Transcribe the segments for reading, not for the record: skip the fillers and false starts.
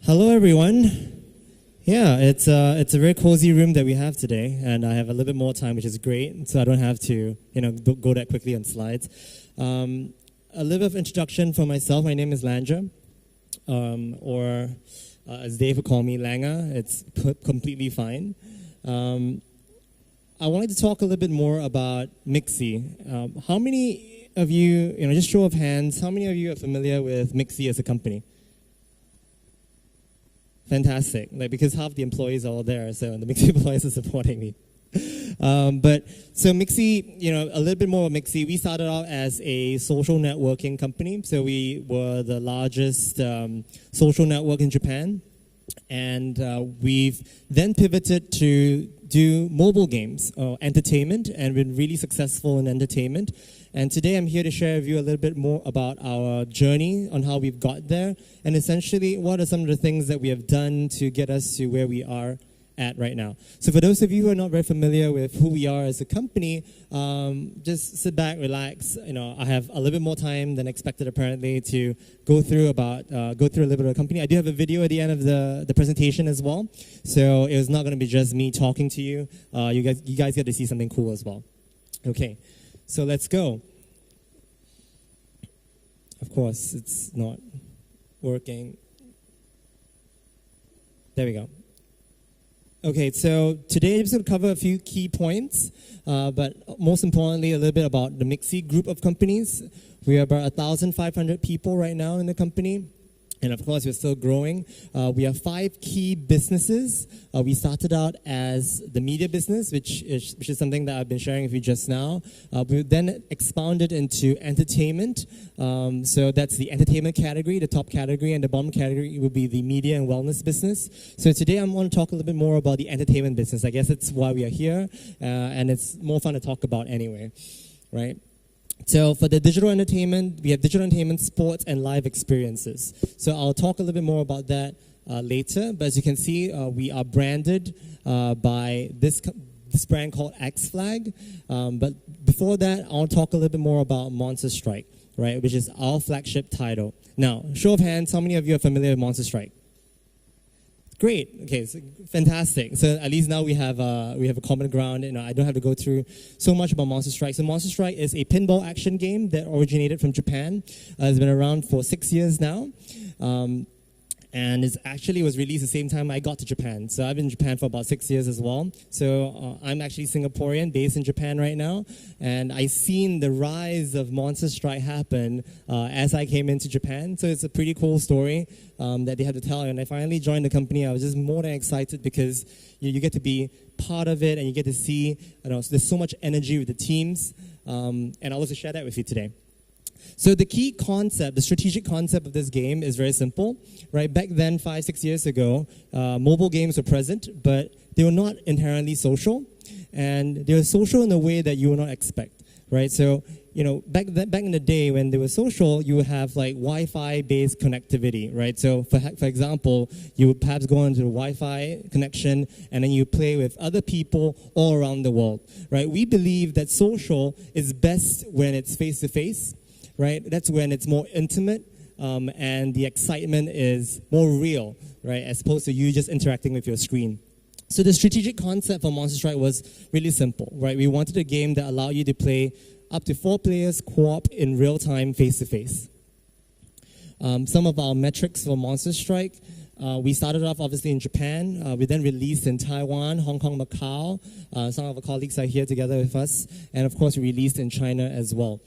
Hello, everyone. Yeah, it's a very cozy room that we have today, and I have a little bit more time, which is great. So I don't have to, go that quickly on slides. A little bit of introduction for myself. My name is Landra, or as Dave would call me, Langa. It's completely fine. I wanted to talk a little bit more about Mixi. How many of you, just show of hands, how many of you are familiar with Mixi as a company? Fantastic, because half the employees are all there, so the Mixi employees are supporting me. So Mixi, a little bit more of Mixi. We started out as a social networking company, so we were the largest social network in Japan, and we've then pivoted to do mobile games or entertainment, and been really successful in entertainment. And today I'm here to share with you a little bit more about our journey on how we've got there, and essentially what are some of the things that we have done to get us to where we are at right now. So for those of you who are not very familiar with who we are as a company, just sit back, relax. I have a little bit more time than expected apparently to go through a little bit of the company. I do have a video at the end of the presentation as well, so it was not going to be just me talking to you. You guys get to see something cool as well. Okay, so let's go. Of course, it's not working. There we go. Okay, so today I'm just going to cover a few key points, but most importantly, a little bit about the Mixi group of companies. We are about 1,500 people right now in the company, and of course, we're still growing. We have 5 key businesses. We started out as the media business, which is something that I've been sharing with you just now. We then expanded into entertainment. So that's the entertainment category, the top category, and the bottom category would be the media and wellness business. So today I'm going to talk a little bit more about the entertainment business. I guess that's why we are here, and it's more fun to talk about anyway, right? So for the digital entertainment, we have digital entertainment, sports, and live experiences. So I'll talk a little bit more about that later. But as you can see, we are branded by this brand called X Flag. But before that, I'll talk a little bit more about Monster Strike, right, which is our flagship title. Now, show of hands, how many of you are familiar with Monster Strike? Great. Okay, so fantastic. So at least now we have a common ground. I don't have to go through so much about Monster Strike. So Monster Strike is a pinball action game that originated from Japan. It's been around for 6 years now. And it actually was released the same time I got to Japan. So I've been in Japan for about 6 years as well. So I'm actually Singaporean, based in Japan right now. And I've seen the rise of Monster Strike happen as I came into Japan. So it's a pretty cool story that they had to tell. And I finally joined the company. I was just more than excited because you get to be part of it and you get to see, there's so much energy with the teams. And I'll also share that with you today. So the key concept, the strategic concept of this game is very simple, right? Back then, 5-6 years ago, mobile games were present, but they were not inherently social, and they were social in a way that you would not expect, right? So, back in the day when they were social, you would have like Wi-Fi-based connectivity, right? So, for example, you would perhaps go into a Wi-Fi connection, and then you play with other people all around the world, right? We believe that social is best when it's face-to-face, right? That's when it's more intimate, and the excitement is more real, right? As opposed to you just interacting with your screen. So the strategic concept for Monster Strike was really simple, right? We wanted a game that allowed you to play up to 4 players co-op in real time, face-to-face. Some of our metrics for Monster Strike, we started off obviously in Japan. We then released in Taiwan, Hong Kong, Macau. Some of our colleagues are here together with us. And of course, we released in China as well.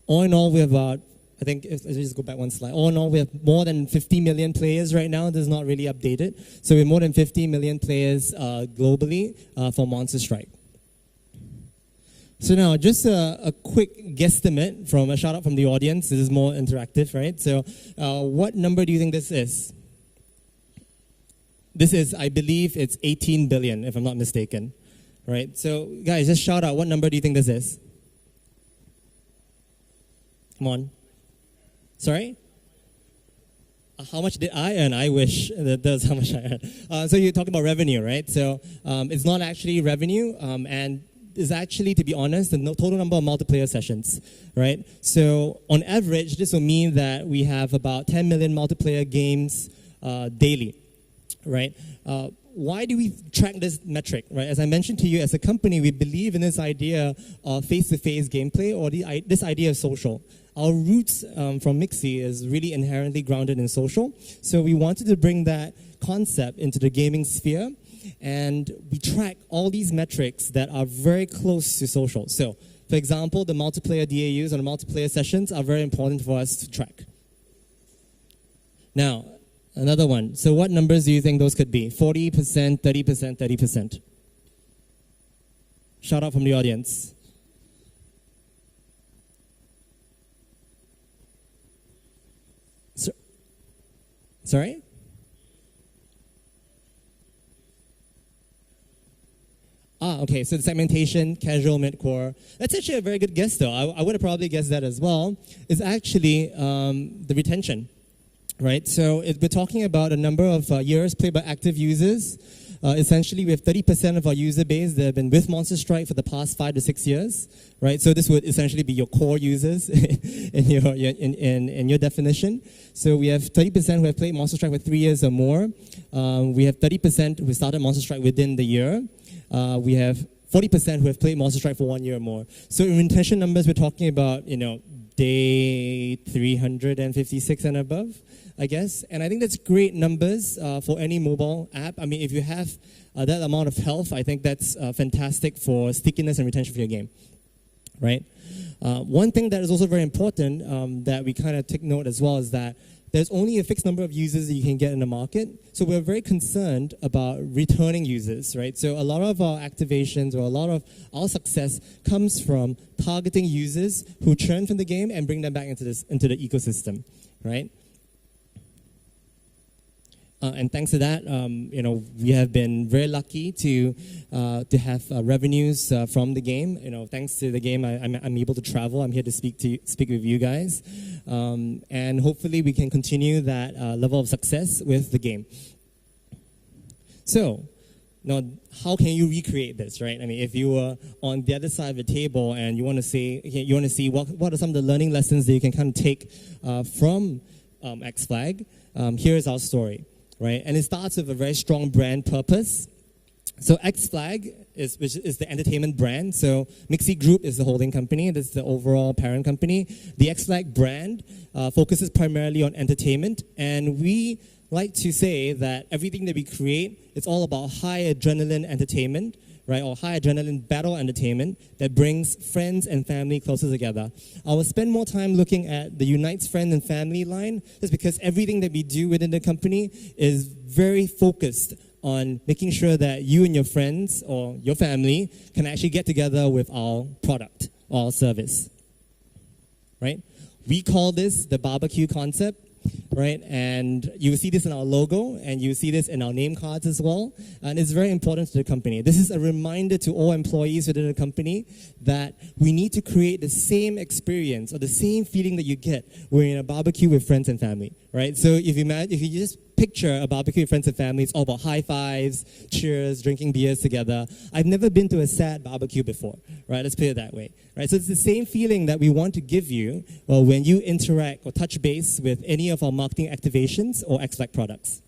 All in all, we have about, I think, if I just go back one slide. All in all, we have more than 50 million players right now. This is not really updated. So we have more than 50 million players globally for Monster Strike. So now, just a quick guesstimate from a shout out from the audience. This is more interactive, right? So what number do you think this is? This is, I believe, it's 18 billion, if I'm not mistaken, right? So guys, just shout out. What number do you think this is? Come on. Sorry? How much did I earn? I wish that's how much I earned. So you're talking about revenue, right? So it's not actually revenue, and is actually, to be honest, the total number of multiplayer sessions, right? So on average, this will mean that we have about 10 million multiplayer games daily, right? Why do we track this metric, right? As I mentioned to you, as a company, we believe in this idea of face-to-face gameplay or this idea of social. Our roots from Mixi is really inherently grounded in social. So we wanted to bring that concept into the gaming sphere, and we track all these metrics that are very close to social. So, for example, the multiplayer DAUs or the multiplayer sessions are very important for us to track. Now, another one. So what numbers do you think those could be? 40%, 30%, 30%. Shout out from the audience. Sorry? Okay, so the segmentation, casual, mid-core. That's actually a very good guess, though. I would have probably guessed that as well. It's actually the retention, right? So we're talking about a number of years played by active users. Essentially, we have 30% of our user base that have been with Monster Strike for the past 5 to 6 years, right? So this would essentially be your core users in your definition. So we have 30% who have played Monster Strike for 3 years or more. We have 30% who started Monster Strike within the year. We have 40% who have played Monster Strike for 1 year or more. So in retention numbers, we're talking about, day 356 and above, I guess. And I think that's great numbers for any mobile app. I mean, if you have that amount of health, I think that's fantastic for stickiness and retention for your game, right? One thing that is also very important that we kind of take note as well is that there's only a fixed number of users that you can get in the market. So we're very concerned about returning users, right? So a lot of our activations or a lot of our success comes from targeting users who churn from the game and bring them back into the ecosystem, right? And thanks to that, we have been very lucky to have revenues from the game. Thanks to the game, I'm able to travel. I'm here to speak with you guys, and hopefully we can continue that level of success with the game. So, now, how can you recreate this, right? I mean, if you were on the other side of the table and you want to see what are some of the learning lessons that you can kind of take from X-Flag, here's our story. Right, and it starts with a very strong brand purpose. So X-Flag which is the entertainment brand. So Mixi Group is the holding company. That's the overall parent company. The X-Flag brand focuses primarily on entertainment, and we like to say that everything that we create is all about high adrenaline entertainment, right, or high adrenaline battle entertainment that brings friends and family closer together. I will spend more time looking at the Unites Friend and Family line, just because everything that we do within the company is very focused on making sure that you and your friends or your family can actually get together with our product or our service, right? We call this the BBQ Concept. Right, and you see this in our logo, and you see this in our name cards as well, and it's very important to the company. This is a reminder to all employees within the company that we need to create the same experience or the same feeling that you get when you're in a barbecue with friends and family, right? So if you just picture a barbecue with friends and family, it's all about high fives, cheers, drinking beers together. I've never been to a sad barbecue before, right? Let's put it that way, right? So it's the same feeling that we want to give you when you interact or touch base with any of our marketing activations or X-Flag products.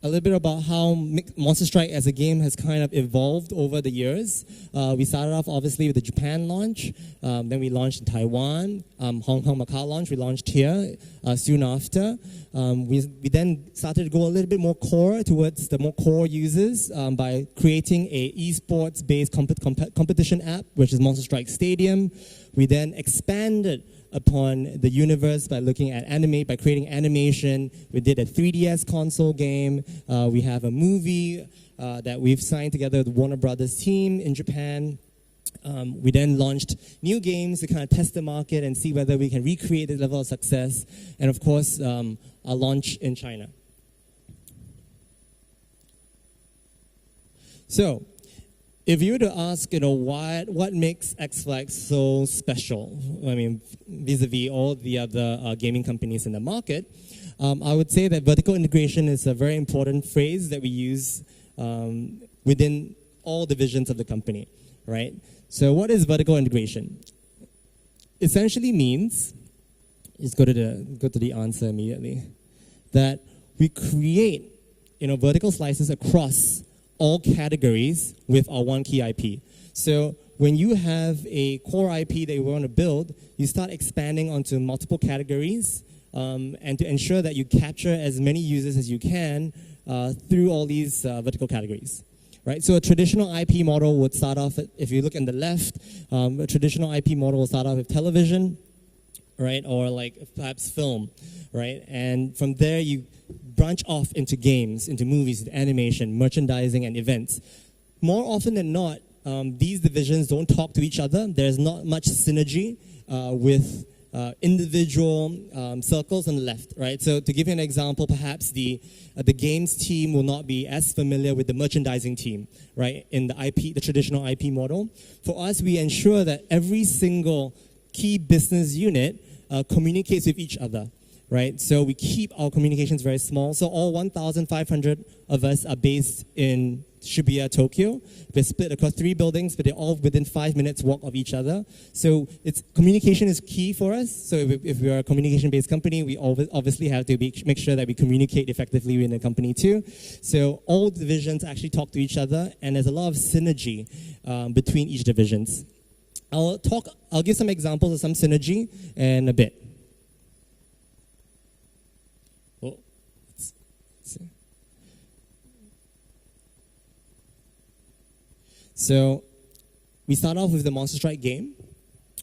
A little bit about how Monster Strike as a game has kind of evolved over the years. We started off obviously with the Japan launch, then we launched in Taiwan, Hong Kong, Macau launch, we launched here soon after. We then started to go a little bit more core towards the more core users by creating a esports-based competition app, which is Monster Strike Stadium. We then expanded upon the universe by creating animation. We did a 3DS console game. We have a movie that we've signed together with the Warner Brothers team in Japan. We then launched new games to kind of test the market and see whether we can recreate this level of success. And of course, our launch in China. So, if you were to ask, what makes X-Flag so special, I mean, vis-a-vis all the other gaming companies in the market, I would say that vertical integration is a very important phrase that we use within all divisions of the company, right? So what is vertical integration? Essentially means, let's go to the answer immediately, that we create vertical slices across all categories with our one key IP. So when you have a core IP that you want to build, you start expanding onto multiple categories and to ensure that you capture as many users as you can through all these vertical categories. Right? So a traditional IP model would start off, if you look on the left, a traditional IP model will start off with television, right? Or like perhaps film, right? And from there you branch off into games, into movies, into animation, merchandising, and events. More often than not, these divisions don't talk to each other. There's not much synergy with individual circles on the left, right? So to give you an example, perhaps the games team will not be as familiar with the merchandising team, right? In the traditional IP model. For us, we ensure that every single key business unit communicates with each other, right? So we keep our communications very small. So all 1,500 of us are based in Shibuya, Tokyo. We're split across 3 buildings, but they're all within 5 minutes walk of each other. So communication is key for us. So if we are a communication-based company, we obviously have to make sure that we communicate effectively within the company too. So all divisions actually talk to each other, and there's a lot of synergy between each divisions. I'll give some examples of some synergy in a bit. Oh, let's see. So we start off with the Monster Strike game,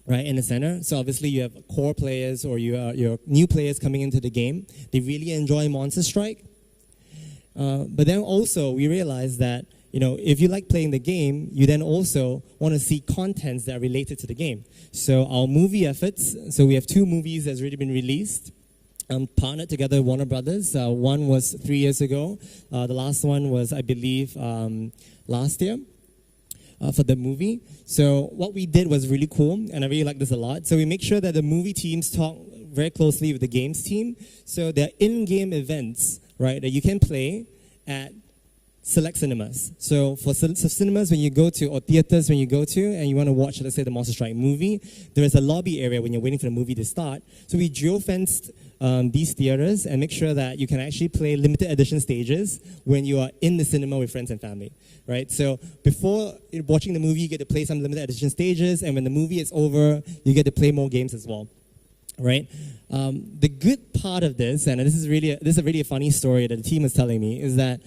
right, in the center. So obviously you have core players or your new players coming into the game. They really enjoy Monster Strike. But then also we realize that if you like playing the game, you then also want to see contents that are related to the game. So our movie efforts, so we have 2 movies that's already been released, partnered together with Warner Brothers. One was 3 years ago. The last one was, I believe, last year. For the movie. So what we did was really cool, and I really like this a lot. So we make sure that the movie teams talk very closely with the games team. So there are in-game events, right, that you can play at select cinemas. So for cinemas when you go to, or theaters when you go to, and you want to watch, let's say, the Monster Strike movie, there is a lobby area when you're waiting for the movie to start. So we geo-fenced these theaters and make sure that you can actually play limited edition stages when you are in the cinema with friends and family, right? So before watching the movie, you get to play some limited edition stages, and when the movie is over, you get to play more games as well, right? The good part of this, and this is a really funny story that the team is telling me, is that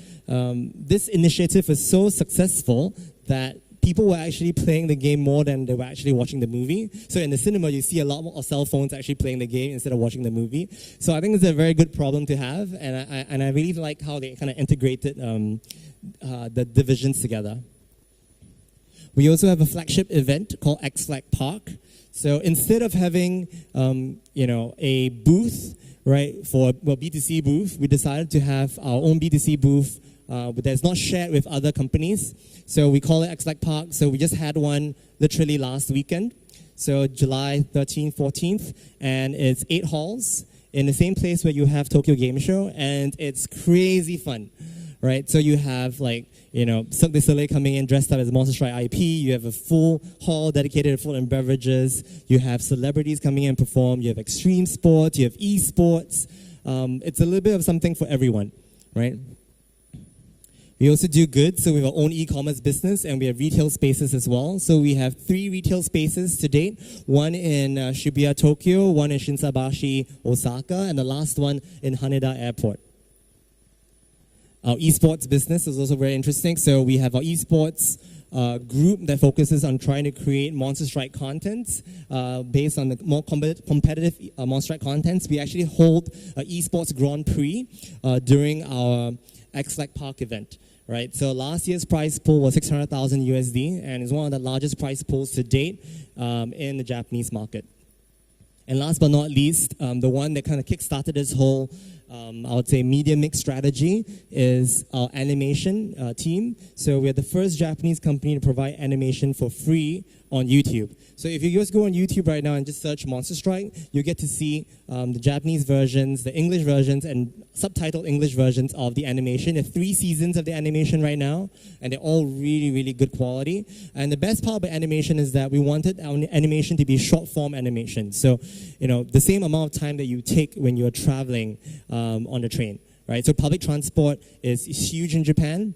this initiative was so successful that people were actually playing the game more than they were actually watching the movie. So in the cinema, you see a lot more of cell phones actually playing the game instead of watching the movie. So I think it's a very good problem to have, and I really like how they kind of integrated the divisions together. We also have a flagship event called X-Flag Park. So instead of having a booth, right, for B2C booth, we decided to have our own B2C booth that's not shared with other companies. So we call it X-Flag Park. So we just had one literally last weekend. So July 13th, 14th, and it's 8 halls in the same place where you have Tokyo Game Show, and it's crazy fun, right? So you have Cirque du Soleil coming in dressed up as Monster Strike IP. You have a full hall dedicated to food and beverages. You have celebrities coming in and perform. You have extreme sports. You have esports. It's a little bit of something for everyone, right? We also do goods, so we have our own e-commerce business, and we have retail spaces as well. So we have 3 retail spaces to date, one in Shibuya, Tokyo, one in Shinsabashi, Osaka, and the last one in Haneda Airport. Our esports business is also very interesting. So we have our esports group that focuses on trying to create Monster Strike contents based on the more competitive Monster Strike contents. We actually hold an esports Grand Prix during our X-Flag Park event. Right, so last year's prize pool was 600,000 USD, and it's one of the largest prize pools to date in the Japanese market. And last but not least, the one that kind of kickstarted this whole, I would say, media mix strategy is our animation team. So we're the first Japanese company to provide animation for free on YouTube. So if you just go on YouTube right now and just search Monster Strike, you'll get to see the Japanese versions, the English versions, and subtitled English versions of the animation. There are 3 seasons of the animation right now, and they're all really, really good quality. And the best part about animation is that we wanted our animation to be short-form animation. So, the same amount of time that you take when you're traveling on the train, right? So public transport is huge in Japan.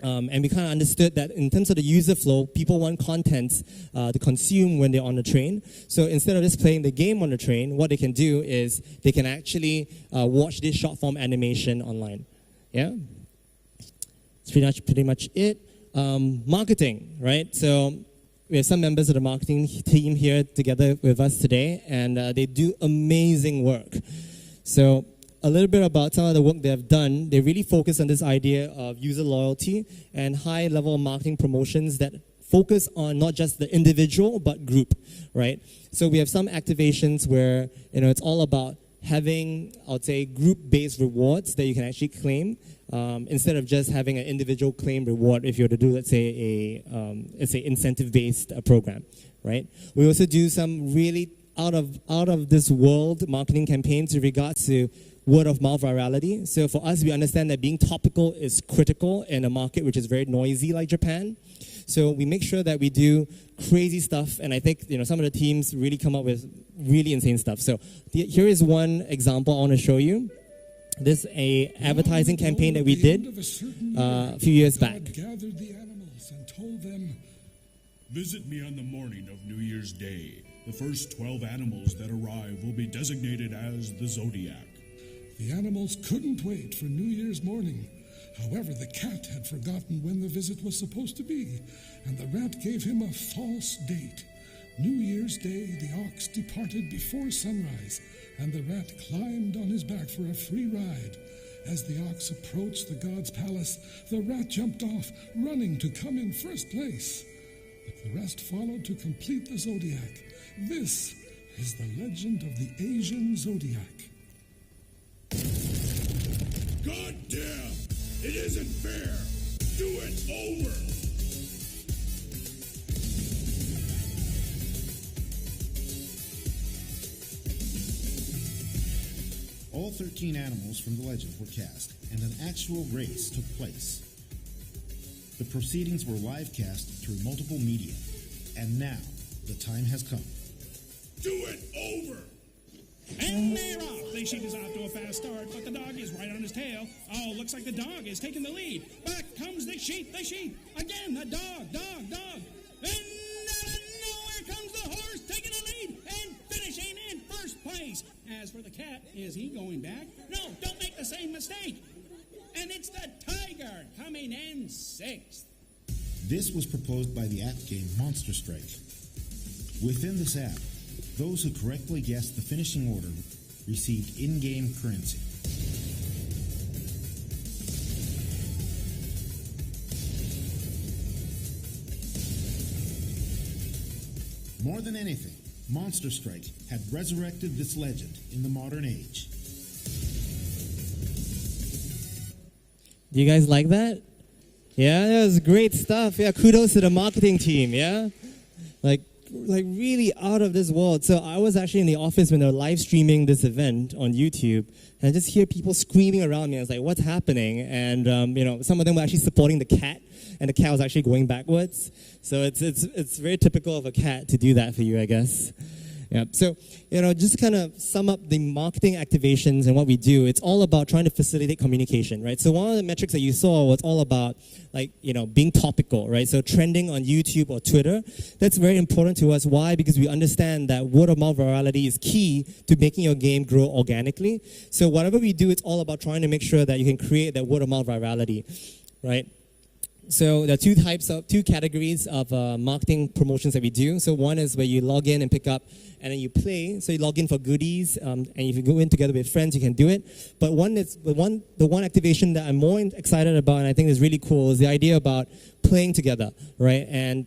And we kind of understood that in terms of the user flow, people want content to consume when they're on the train. So instead of just playing the game on the train, what they can do is they can actually watch this short-form animation online. Yeah? That's pretty much it. Marketing, right? So we have some members of the marketing team here together with us today, and they do amazing work. So a little bit about some of the work they have done. They really focus on this idea of user loyalty and high-level marketing promotions that focus on not just the individual, but group, right? So we have some activations where, it's all about having, I would say, group-based rewards that you can actually claim instead of just having an individual claim reward if you were to do, let's say, incentive-based program, right? We also do some really out of this world marketing campaigns with regards to word-of-mouth virality. So for us, we understand that being topical is critical in a market which is very noisy like Japan. So we make sure that we do crazy stuff, and I think some of the teams really come up with really insane stuff. So here is one example I want to show you. This is an advertising campaign that we did a few years back. God gathered the animals and told them, "Visit me on the morning of New Year's Day. The first 12 animals that arrive will be designated as the Zodiac." The animals couldn't wait for New Year's morning. However, the cat had forgotten when the visit was supposed to be, and the rat gave him a false date. New Year's Day, the ox departed before sunrise, and the rat climbed on his back for a free ride. As the ox approached the god's palace, the rat jumped off, running to come in first place. But the rest followed to complete the zodiac. This is the legend of the Asian zodiac. God damn! It isn't fair! Do it over! All 13 animals from the legend were cast, and an actual race took place. The proceedings were live cast through multiple media, and now the time has come. Do it over! And they're off. The sheep is off to a fast start, but the dog is right on his tail. Oh, looks like the dog is taking the lead. Back comes the sheep, Again, the dog. And out of nowhere comes the horse taking the lead and finishing in first place. As for the cat, is he going back? No, don't make the same mistake. And it's the tiger coming in 6th. This was proposed by the app game Monster Strike. Within this app, those who correctly guessed the finishing order received in-game currency. More than anything, Monster Strike had resurrected this legend in the modern age. Do you guys like that? Yeah, that was great stuff. Yeah, kudos to the marketing team, yeah? Like really out of this world. So I was actually in the office when they were live streaming this event on YouTube, and I just hear people screaming around me. I was like, what's happening? And some of them were actually supporting the cat, and the cat was actually going backwards. So it's very typical of a cat to do that for you, I guess. Yeah. So, just kind of sum up the marketing activations and what we do, it's all about trying to facilitate communication, right? So one of the metrics that you saw was all about, being topical, right? So trending on YouTube or Twitter, that's very important to us. Why? Because we understand that word-of-mouth virality is key to making your game grow organically. So whatever we do, it's all about trying to make sure that you can create that word-of-mouth virality, right? So there are two categories of marketing promotions that we do. So one is where you log in and pick up, and then you play. So you log in for goodies, and if you go in together with friends, you can do it. But the one activation that I'm more excited about, and I think is really cool, is the idea about playing together, right? And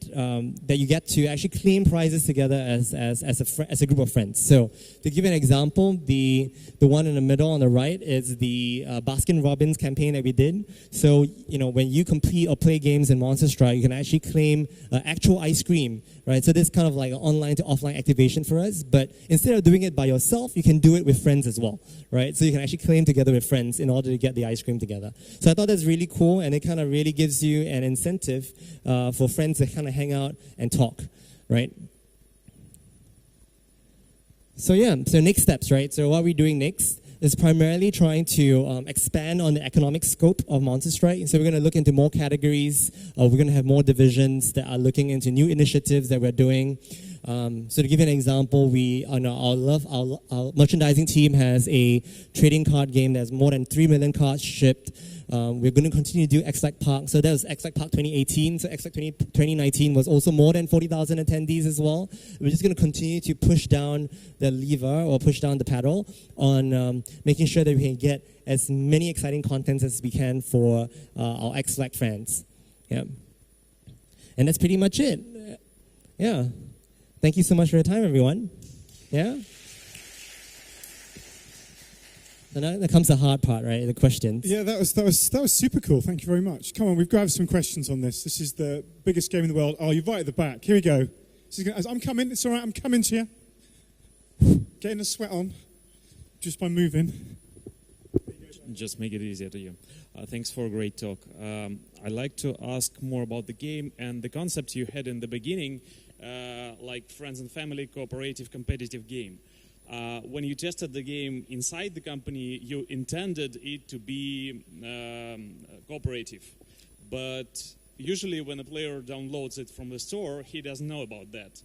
that you get to actually claim prizes together as a group of friends. So to give you an example, the one in the middle on the right is the Baskin Robbins campaign that we did. So when you complete or play games in Monster Strike, you can actually claim actual ice cream right? So this kind of like an online to offline activation for us, but instead of doing it by yourself, you can do it with friends as well, right? So you can actually claim together with friends in order to get the ice cream together. So I thought that's really cool, and it kind of really gives you an incentive for friends to kind of hang out and talk, right? So so next steps, right? So what are we doing next is primarily trying to expand on the economic scope of Monster Strike. So we're going to look into more categories. We're going to have more divisions that are looking into new initiatives that we're doing. So to give you an example, our merchandising team has a trading card game that has more than 3 million cards shipped. We're going to continue to do X-Lac Park. So that was X-Lac Park 2018. So X-Lac 2019 was also more than 40,000 attendees as well. We're just going to continue to push down the lever or push down the pedal on making sure that we can get as many exciting contents as we can for our X-Lac fans. Yeah. And that's pretty much it. Yeah. Thank you so much for your time, everyone. Yeah? And now comes the hard part, right? The questions. Yeah, that was super cool. Thank you very much. Come on, we've grabbed some questions on this. This is the biggest game in the world. Oh, you're right at the back. Here we go. I'm coming. It's all right. I'm coming to you. Getting the sweat on just by moving. Just make it easier to you. Thanks for a great talk. I'd like to ask more about the game and the concept you had in the beginning, like friends and family, cooperative, competitive game. When you tested the game inside the company, you intended it to be cooperative. But usually when a player downloads it from the store, he doesn't know about that.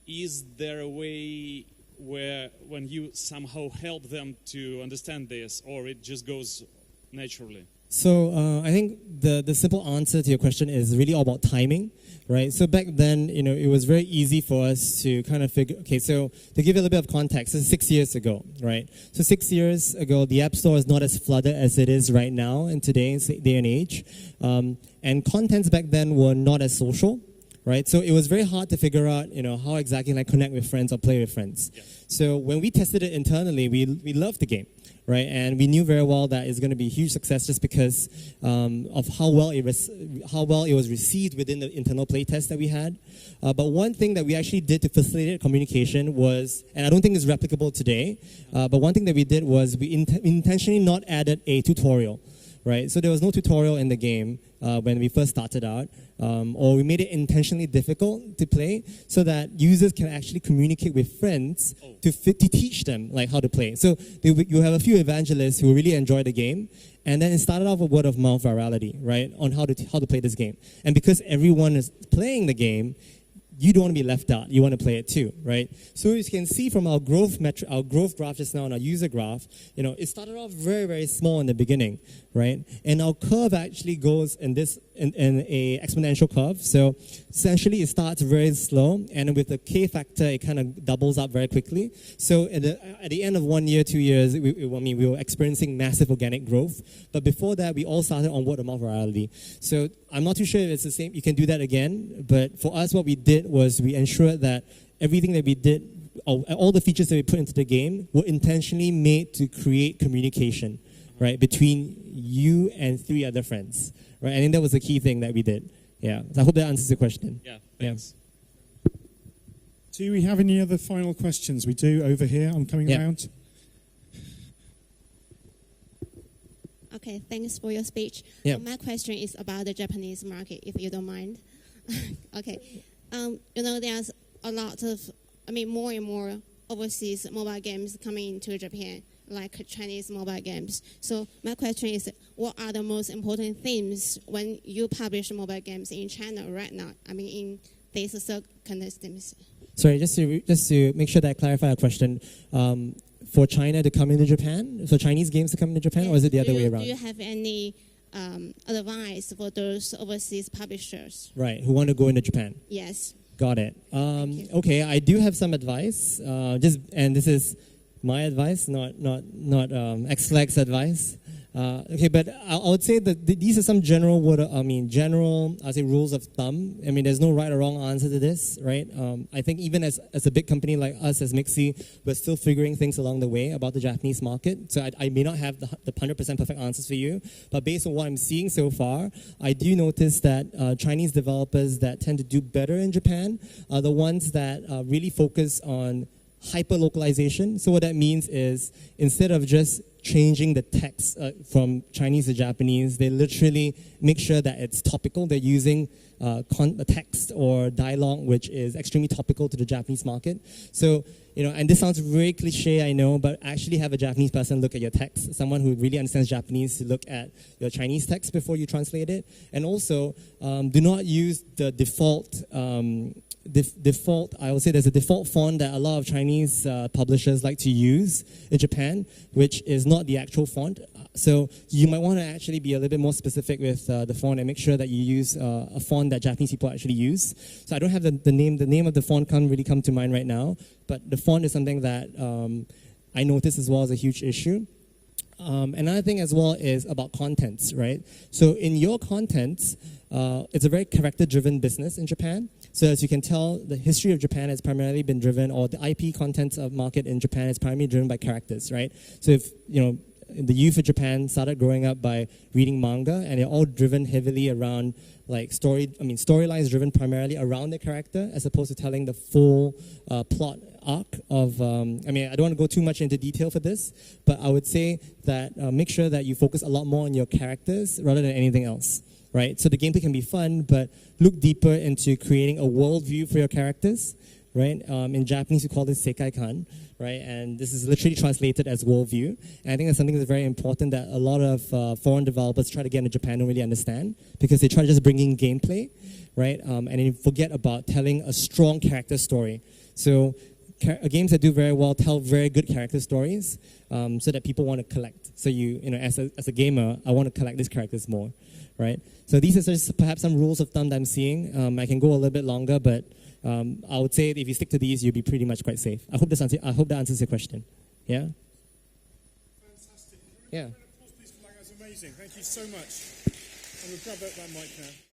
Is there a way where when you somehow help them to understand this, or it just goes naturally? So I think the simple answer to your question is really all about timing, right? So back then, it was very easy for us to kind of figure, okay, so to give you a little bit of context, this is 6 years ago, right? So 6 years ago, the App Store is not as flooded as it is right now in today's day and age. And contents back then were not as social, right? So it was very hard to figure out, how exactly can I connect with friends or play with friends. Yeah. So when we tested it internally, we loved the game. Right, and we knew very well that it's going to be a huge success just because of how well it was received within the internal playtest that we had. But one thing that we actually did to facilitate communication was, and I don't think it's replicable today, but one thing that we did was we intentionally not added a tutorial. Right, so there was no tutorial in the game when we first started out, or we made it intentionally difficult to play so that users can actually communicate with friends to teach them like how to play. So you have a few evangelists who really enjoy the game, and then it started off with word of mouth virality, right, on how to play this game. And because everyone is playing the game, you don't want to be left out. You want to play it too, right? So as you can see from our growth graph just now and our user graph, it started off very, very small in the beginning, right? And our curve actually goes in a exponential curve. So essentially it starts very slow, and with the K factor, it kind of doubles up very quickly. So at the end of 1 year, 2 years, we were experiencing massive organic growth. But before that, we all started on word of mouth virality. So I'm not too sure if it's the same. You can do that again. But for us, what we did was we ensured that everything that we did, all the features that we put into the game were intentionally made to create communication, right, between you and 3 other friends, right? I think that was the key thing that we did. Yeah, so I hope that answers the question. Yeah, thanks. Yeah. Do we have any other final questions? We do over here. I'm coming around. Okay, thanks for your speech. Yeah. My question is about the Japanese market, if you don't mind. Okay. There's a lot of, more and more overseas mobile games coming into Japan, like Chinese mobile games. So my question is, what are the most important themes when you publish mobile games in China right now? In these circumstances. Sorry, just to make sure that I clarify a question. For China to come into Japan, for Chinese games to come into Japan, yes. Or is it the other way around? Do you have any advice for those overseas publishers? Right, who want to go into Japan? Yes. Got it. Okay, I do have some advice. And this is my advice, not X-Flag's advice. Okay, but I would say that these are some general I'd say rules of thumb. I mean, there's no right or wrong answer to this, right? I think even as a big company like us, as Mixi, we're still figuring things along the way about the Japanese market. So I may not have the 100% perfect answers for you, but based on what I'm seeing so far, I do notice that Chinese developers that tend to do better in Japan are the ones that really focus on hyper-localization. So what that means is instead of just changing the text from Chinese to Japanese, they literally make sure that it's topical. They're using a text or dialogue which is extremely topical to the Japanese market. So, and this sounds very cliche, I know, but actually have a Japanese person look at your text, someone who really understands Japanese to look at your Chinese text before you translate it. And also, do not use the default I would say there's a default font that a lot of Chinese publishers like to use in Japan, which is not the actual font. So you might want to actually be a little bit more specific with the font and make sure that you use a font that Japanese people actually use. So I don't have the name of the font can't really come to mind right now, but the font is something that I noticed as well as a huge issue. Another thing as well is about contents, right? So in your contents, it's a very character-driven business in Japan. So as you can tell, the history of Japan has primarily been driven, or the IP content of market in Japan is primarily driven by characters, right? So if, the youth of Japan started growing up by reading manga, and they're all driven heavily around storylines driven primarily around the character as opposed to telling the full plot arc of, I don't want to go too much into detail for this, but I would say that make sure that you focus a lot more on your characters rather than anything else, right? So the gameplay can be fun, but look deeper into creating a worldview for your characters, right? In Japanese, we call this sekaikan, right? And this is literally translated as worldview. And I think that's something that's very important that a lot of foreign developers try to get into Japan don't really understand, because they try to just bring in gameplay, right? And then forget about telling a strong character story. So games that do very well tell very good character stories, so that people want to collect. So as a gamer, I want to collect these characters more, right? So these are just perhaps some rules of thumb that I'm seeing. I can go a little bit longer, but I would say if you stick to these, you'll be pretty much quite safe. I hope that answers your question. Yeah? Fantastic. Yeah. That was amazing. Thank you so much. And we'll grab that mic now.